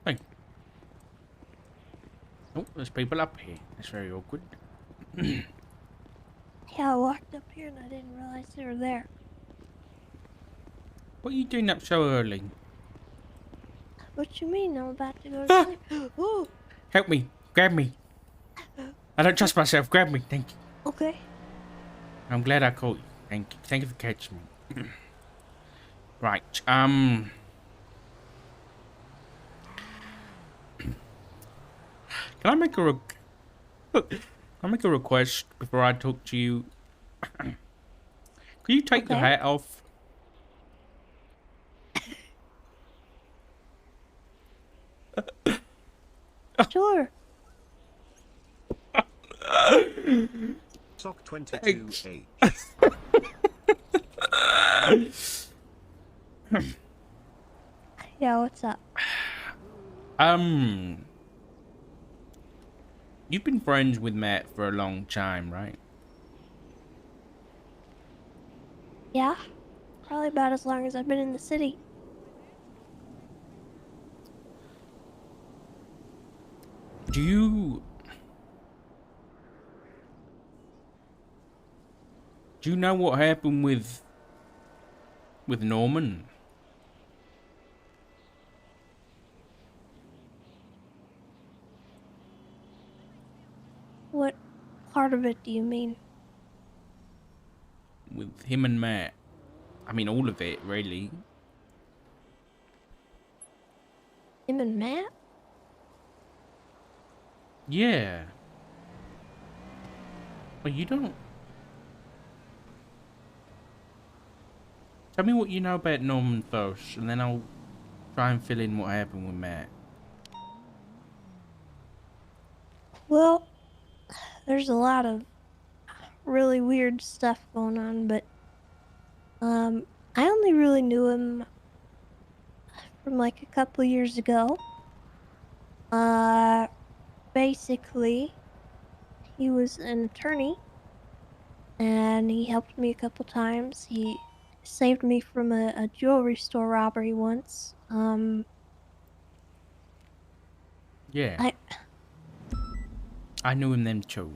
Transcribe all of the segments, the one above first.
Hey. Oh, there's people up here. That's very awkward. Yeah, I walked up here and I didn't realize they were there. What are you doing up so early? What you mean? I'm about to go to Ah! sleep. Ooh. Help me. Grab me. I don't trust myself. Grab me. Thank you. Okay. I'm glad I caught you. Thank you. Thank you for catching me. Right. Can I make a Can I make a request before I talk to you? Could you take the Okay. hat off? Sure. Sock Thanks. 22H. Yeah, what's up? You've been friends with Matt for a long time, right? Yeah? Probably about as long as I've been in the city. Do you know what happened with Norman? What part of it do you mean? With him and Matt? I mean, all of it, really. Him and Matt? Yeah. Well, you don't. Tell me what you know about Norman first, and then I'll try and fill in what happened with Matt. Well, there's a lot of really weird stuff going on, but I only really knew him from like a couple years ago. Uh Basically, he was an attorney and he helped me a couple times. He saved me from a jewelry store robbery once. Yeah, I I knew him then too.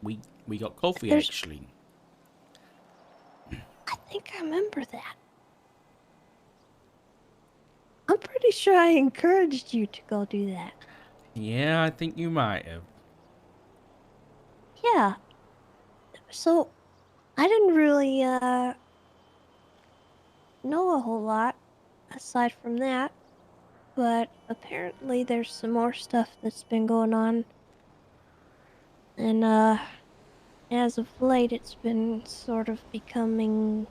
We got coffee there's actually. I think I remember that. I'm pretty sure I encouraged you to go do that. Yeah, I think you might have. Yeah. So I didn't really know a whole lot aside from that, but apparently there's some more stuff that's been going on, and as of late it's been sort of becoming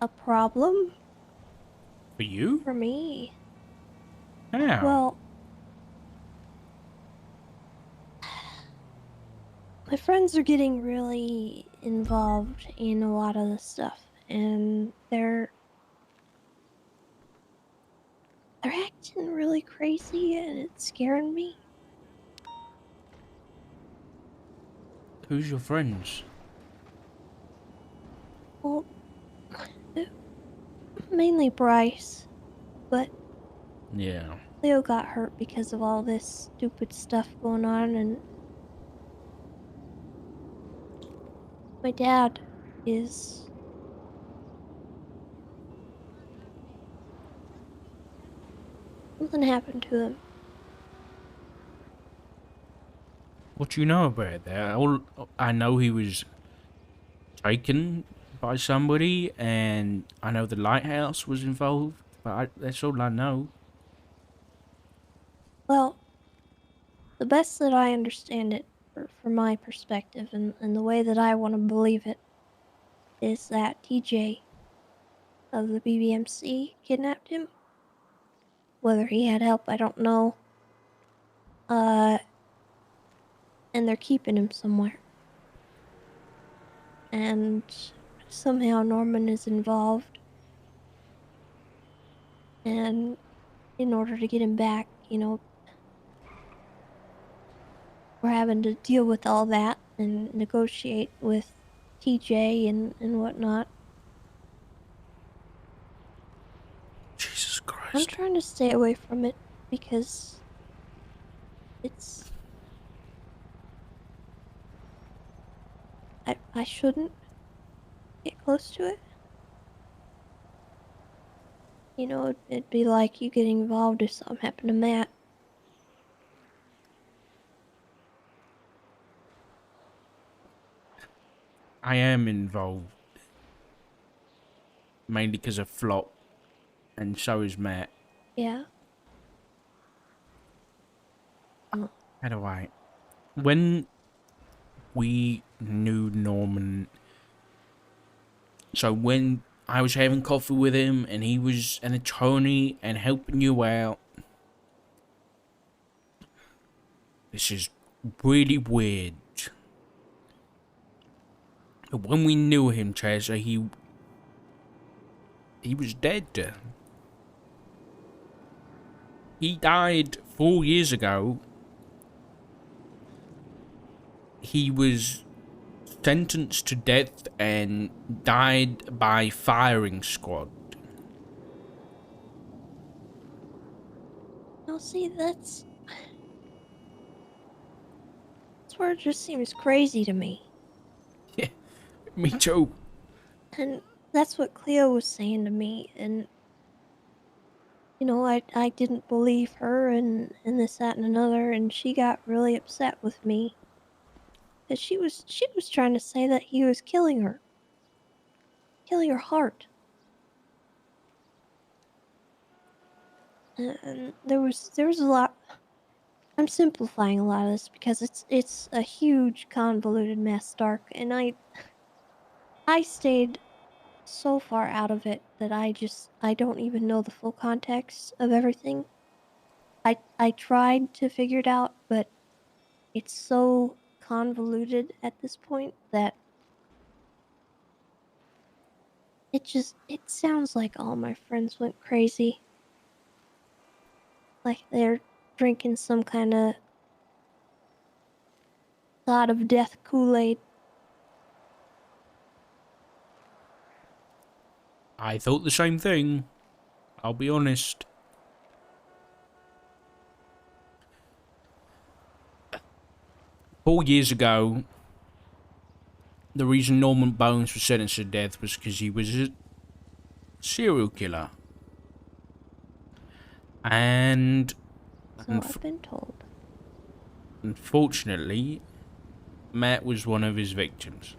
a problem For you? for me. How? Well, my friends are getting really involved in a lot of the stuff, and they're acting really crazy, and it's scaring me. Who's your friends? Well, mainly Bryce, but Yeah. Leo got hurt because of all this stupid stuff going on, and my dad is. Something happened to him. What do you know about that? All I know, he was taken by somebody, and I know the lighthouse was involved, but that's all I know. Well, the best that I understand it, from my perspective, and the way that I want to believe it, is that TJ of the BBMC kidnapped him. Whether he had help, I don't know. Uh, and they're keeping him somewhere. And somehow Norman is involved. And in order to get him back, we're having to deal with all that and negotiate with TJ and whatnot. Jesus I'm Christ. trying to stay away from it because it's I shouldn't get close to it. You know, it'd be like you getting involved if something happened to Matt. I am involved. Mainly because of Flop. And so is Matt. Yeah. Oh, How do I... When we knew Norman... So when I was having coffee with him and he was an attorney and helping you out... This is really weird. But when we knew him, Chazza, he was dead. He died 4 years ago. He was sentenced to death and died by firing squad. no, see, that's where it just seems crazy to me. Yeah, me too. And that's what Cleo was saying to me, and you know, I didn't believe her and this, that, and another, and she got really upset with me. Because she was trying to say that he was killing her. Killing her heart. And there was a lot. I'm simplifying a lot of this because it's a huge convoluted mess, Dark, and I stayed so far out of it that I don't even know the full context of everything. I tried to figure it out, but it's so convoluted at this point that it sounds like all my friends went crazy. Like they're drinking some kind of god of death Kool-Aid. I thought the same thing. I'll be honest. 4 years ago, the reason Norman Bones was sentenced to death was because he was a serial killer. And So I've been told. unfortunately, Matt was one of his victims.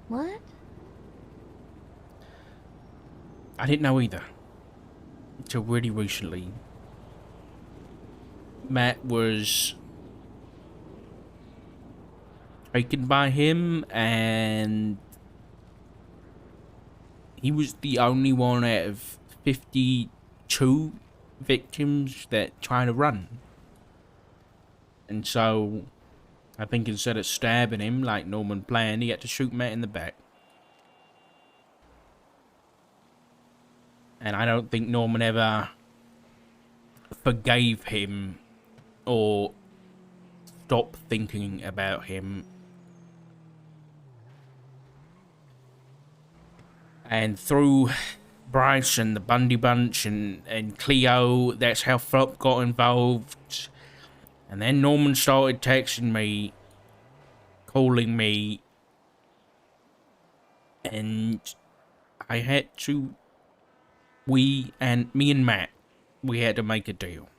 What? I didn't know either. Until really recently. Matt was taken by him, and he was the only one out of 52 victims that tried to run. And so, I think instead of stabbing him like Norman planned, he had to shoot Matt in the back. And I don't think Norman ever forgave him or stopped thinking about him. And through Bryce and the Bundy Bunch and Cleo, that's how Flop got involved. And then Norman started texting me, calling me, and I had to, me and Matt, we had to make a deal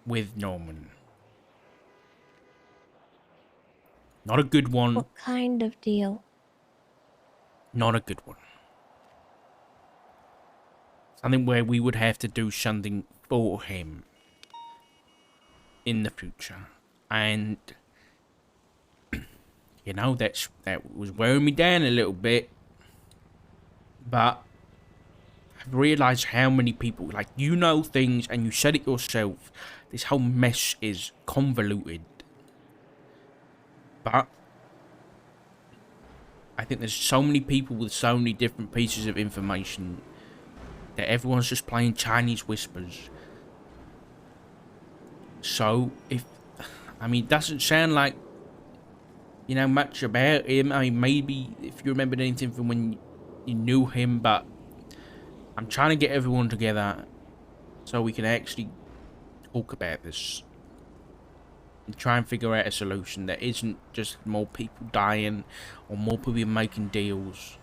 with Norman. Not a good one. What kind of deal? Not a good one. Something where we would have to do something for him in the future. And you know, that was wearing me down a little bit. But I've realised how many people, like, you know things and you said it yourself. This whole mess is convoluted. But I think there's so many people with so many different pieces of information that everyone's just playing Chinese whispers. So, if I mean, it doesn't sound like you know much about him. I mean, maybe if you remembered anything from when you knew him, but I'm trying to get everyone together so we can actually talk about this and try and figure out a solution that isn't just more people dying or more people making deals.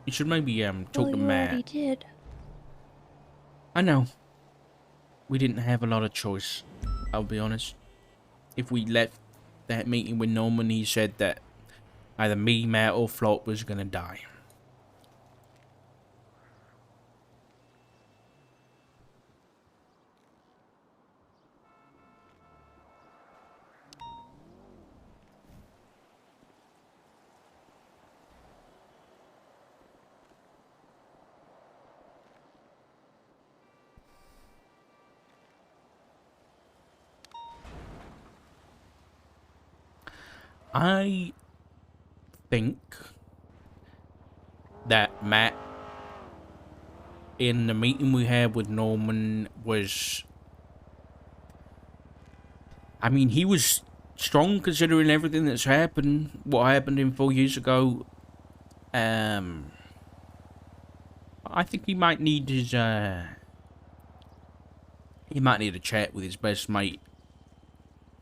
You should maybe Well, talk to you Matt. already did. I know we didn't have a lot of choice. I'll be honest. If we left that meeting with Norman, he said that either me, Matt, or Flop was gonna die. I think that Matt, in the meeting we had with Norman, was. I mean, he was strong considering everything that's happened. What happened in 4 years ago. Um, I think he might need his. He might need a chat with his best mate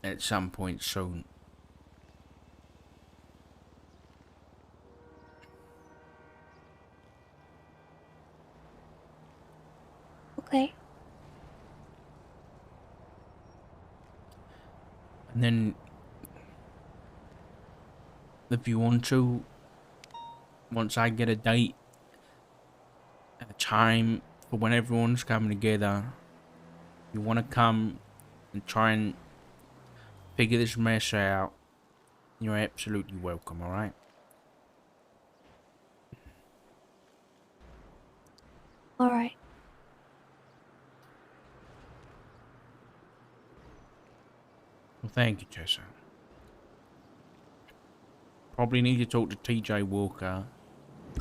at some point soon. Okay. And then, if you want to, once I get a date, a time for when everyone's coming together, you want to come and try and figure this mess out, you're absolutely welcome, alright? All right. Well, thank you, Tessa. Probably need to talk to TJ Walker.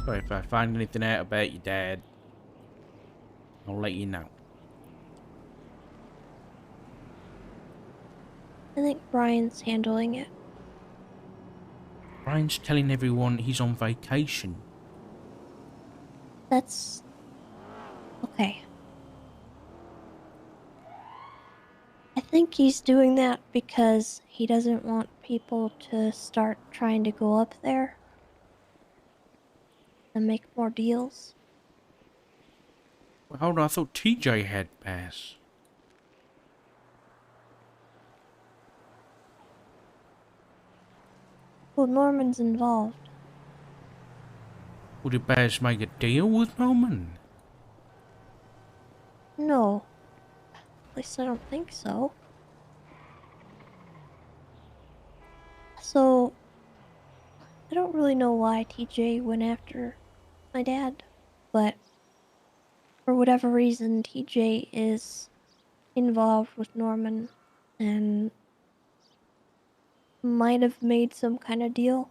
So if I find anything out about your dad, I'll let you know. I think Brian's handling it. Brian's telling everyone he's on vacation. That's okay. I think he's doing that because he doesn't want people to start trying to go up there and make more deals. Well, hold on, I thought TJ had pass. Well, Norman's involved. Would Bass make a deal with Norman? No, at least I don't think so. So, I don't really know why TJ went after my dad, but for whatever reason, TJ is involved with Norman and might have made some kind of deal,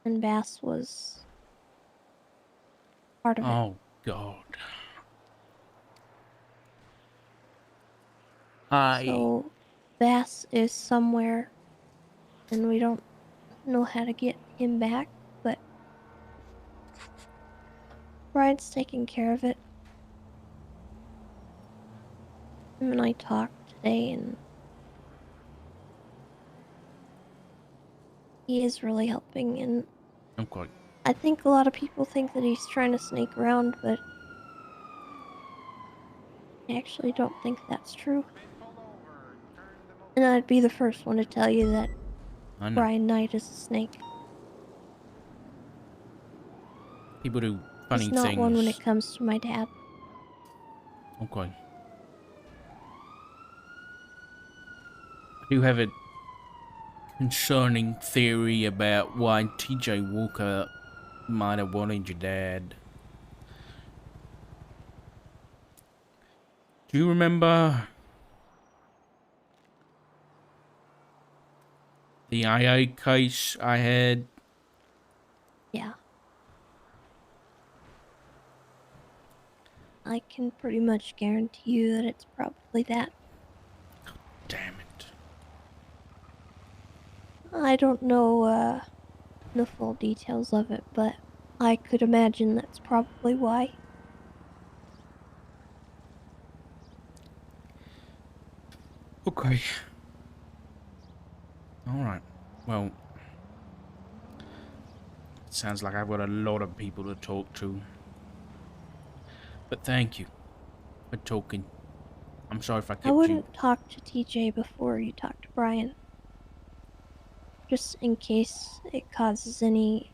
and Bass was part of it. Oh, God. I... So, Bass is somewhere, and we don't know how to get him back, but Brian's taking care of it. Him and I talked today, and he is really helping, and I'm quite... I think a lot of people think that he's trying to snake around, but I actually don't think that's true. And I'd be the first one to tell you that I know. Brian Knight is a snake. People do funny He's not one when it things. comes to my dad. Okay. I do have a concerning theory about why TJ Walker might have wanted your dad. Do you remember the IA case I had? Yeah. I can pretty much guarantee you that it's probably that. Damn it. I don't know the full details of it, but I could imagine that's probably why. Okay. Alright. Well, it sounds like I've got a lot of people to talk to. But thank you for talking. I'm sorry if I I kept you. wouldn't talk to TJ before you talk to Brian, just in case it causes any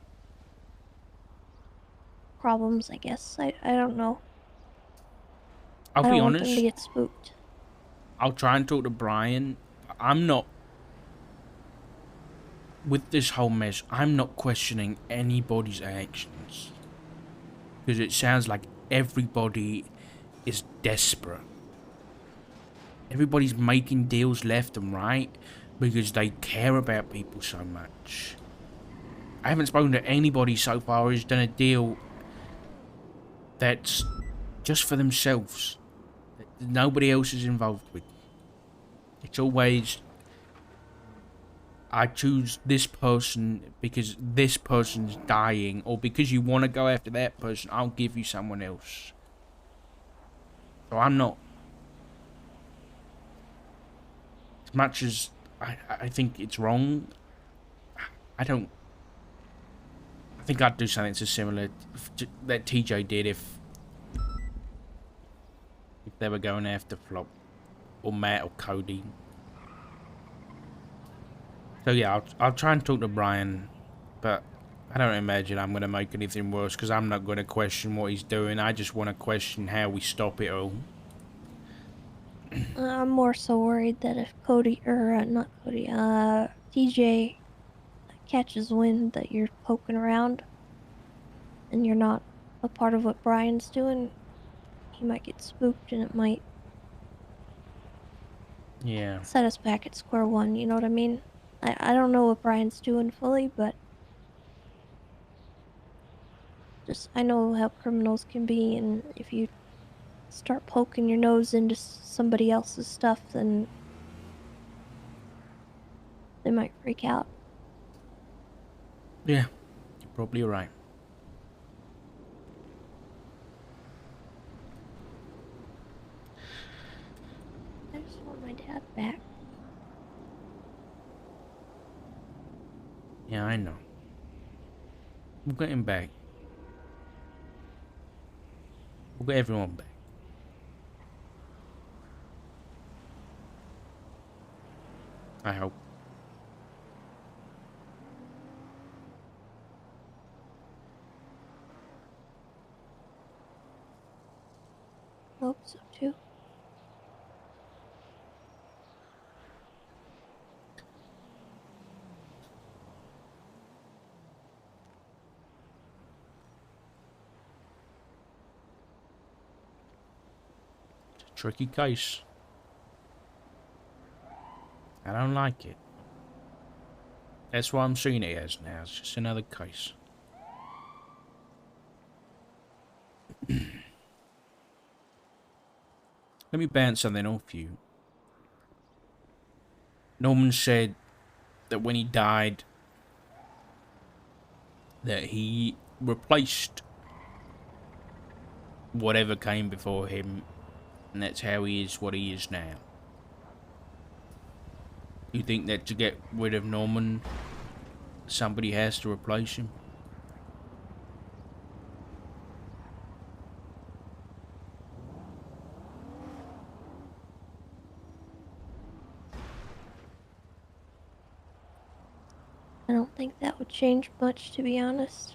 problems, I guess. I don't know. I'll I be don't want them to honest. get spooked. I'll try and talk to Brian. I'm not. With this whole mess, I'm not questioning anybody's actions. Because it sounds like everybody is desperate. Everybody's making deals left and right because they care about people so much. I haven't spoken to anybody so far who's done a deal that's just for themselves. That nobody else is involved with. It's always, I choose this person because this person's dying, or because you want to go after that person, I'll give you someone else. So I'm not, as much as I think it's wrong, I don't, I think I'd do something so similar that TJ did if they were going after Flop or Matt or Cody. So yeah, I'll try and talk to Brian, but I don't imagine I'm going to make anything worse because I'm not going to question what he's doing. I just want to question how we stop it all. I'm more so worried that if Cody, or not Cody, TJ catches wind that you're poking around and you're not a part of what Brian's doing, he might get spooked and it might Yeah. set us back at square one, you know what I mean? I don't know what Brian's doing fully, but just I know how criminals can be, and if you start poking your nose into somebody else's stuff, then they might freak out. Yeah, you're probably right. I just want my dad back. Yeah, I know. We'll get him back. We'll get everyone back. I hope. Hope so too. It's a tricky case. I don't like it. That's what I'm seeing it as now. It's just another case. Let me bounce something off you. Norman said that when he died, that he replaced whatever came before him, and that's how he is what he is now. You think that to get rid of Norman, somebody has to replace him? I don't think that would change much, to be honest.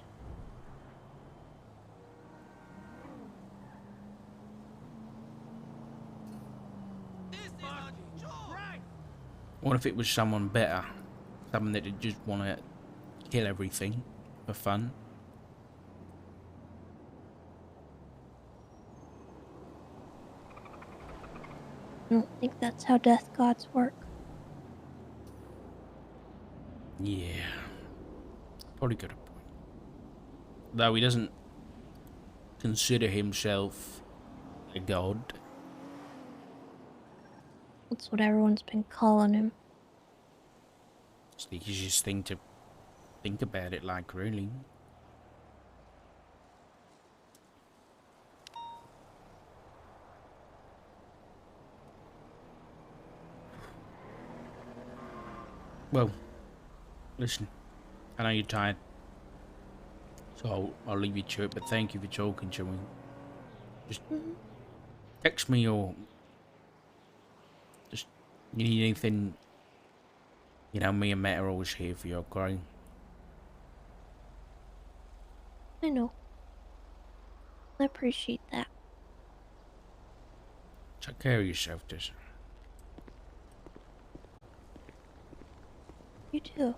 What if it was someone better? Someone that would just want to kill everything for fun? I don't think that's how death gods work. Yeah. Probably got a point. Though he doesn't consider himself A god. That's what everyone's been calling him. It's the easiest thing to think about it like, really. Well, listen, I know you're tired, so I'll leave you to it, but thank you for talking to me. Just Hmm. text me or just you need anything, you know, me and Matt are always here for you, okay? I know. I appreciate that. Take care of yourself, Tessa. You too.